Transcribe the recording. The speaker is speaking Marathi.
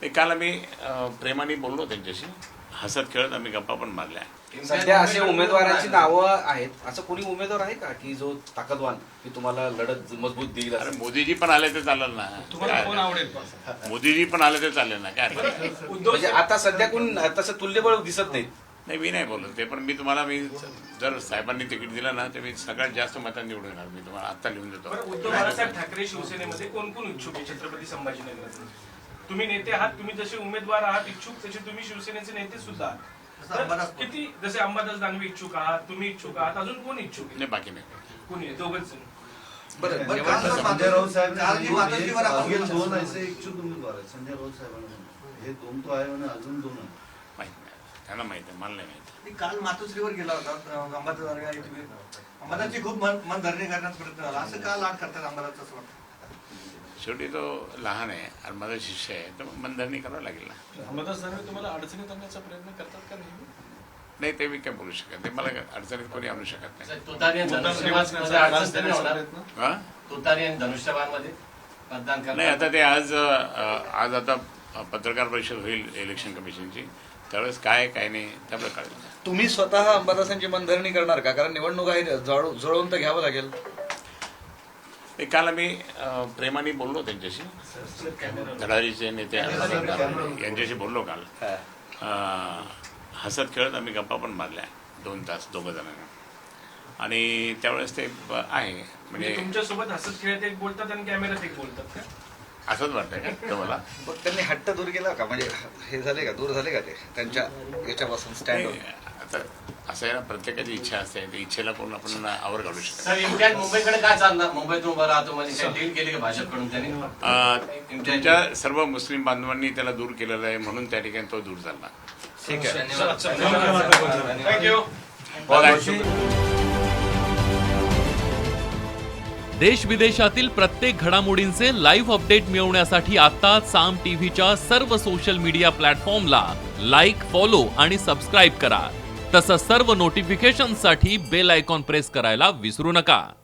काल आम्ही प्रेमाने बोललो त्यांच्याशी, हसत खेळत आम्ही गप्पा पण मारल्या. सध्या असे उमेदवारांची नावं आहेत, असं कोणी उमेदवार आहे का की जो ताकदवान की तुम्हाला लढत मजबूत देईल? अरे मोदीजी पण आले तर चालेल ना, तुम्हाला कोण आवडेल? मोदीजी पण आले तर चालेल ना, काय हरकत नाही. म्हणजे आता सध्या कोण तसं तुल्यबळ दिसत नाही. नाही मी नाही बोलत ते, पण मी तुम्हाला जर साहेबांनी तिकीट दिलं ना तर मी सगळ्यात जास्त मतांनी निवडून येणार. मी तुम्हाला आता लिहून देतो. उद्धव बाळासाहेब ठाकरे शिवसेनेमध्ये कोण कोण इच्छुक आहे छत्रपती संभाजीनगर? तुम्ही नेते आहात, तुम्ही जसे उमेदवार आहात इच्छुक, तसे तुम्ही शिवसेनेचे नेते सुद्धा आहात. किती जसे अंबादास दानवे इच्छुक आहात, तुम्ही इच्छुक आहात, अजून कोण इच्छुक आहे? नाही बाकी नाही कोणी दोघंच? संजय राऊत साहेब दोन ऐसे इच्छुक उमेदवार आहेत. संजय राऊत साहेबांना हे दोन तो आहे आणि अजून दोन आहे. माहित नाही, त्यांना माहिती आहे, मला नाही माहिती. काल मातोश्रीवर गेला होता अंबादासची खूप मनधरणी करण्याचा प्रयत्न झाला. असं का लाड करतात अंबादासचं असं वाटतं? शेवटी तो लहान आहे आणि माझा शिष्य आहे, तर मग मनधरणी करावं लागेल ना. अंबादास दानवे तुम्हाला अडचणीत आणण्याचा प्रयत्न करतात का नेहमी? नाही ते मी काय बोलू शकत नाही, मला अडचणीत कोणी आणू शकत नाही. तुतारी आणि धनुष्यबाणमध्ये मतदान करणार नाही आता ते आज आता पत्रकार परिषद होईल इलेक्शन कमिशनची, त्यावेळेस काय नाही त्यामुळे कळेल. तुम्ही स्वतः अंबादासांची मनधरणी करणार का? कारण निवडणूक आहे, जुळवून तर घ्यावं लागेल. काल आम्ही प्रेमाने बोललो त्यांच्याशी, धडाडीचे नेते यांच्याशी बोललो काल. हसत खेळत आम्ही गप्पा पण मारल्या 2 तास दोघं जणांना. आणि त्यावेळेस ते आहे म्हणजे तुमच्यासोबत हसत खेळत एक बोलतात आणि कॅमेऱ्यात एक बोलतात का? असंच वाटतंय का तुम्हाला? मग त्यांनी हट्ट दूर केला का? म्हणजे हे झाले का, दूर झाले का ते त्यांच्या याच्यापासून स्टँड? आता असं आहे ना, प्रत्येकाची इच्छा असते, त्या इच्छेला कोण आपण आवर घालू शकतो. सर इम्तियाज मुंबईकडे काय चालणार? मुंबईतून उभा राहतो म्हणजे डील केली का भाजपकडून त्यांनी? तुमच्या सर्व मुस्लिम बांधवांनी त्याला दूर केलेलं आहे, म्हणून त्या ठिकाणी तो दूर झाला. ठीक आहे. थँक्यू. देश विदेशातील प्रत्येक घडामोडींचे लाईव्ह अपडेट मिळवण्यासाठी आता साम टीव्हीच्या सर्व सोशल मीडिया प्लॅटफॉर्मला लाईक, फॉलो आणि सबस्क्राईब करा. तसंच सर्व नोटिफिकेशनसाठी बेल आयकॉन प्रेस करायला विसरू नका.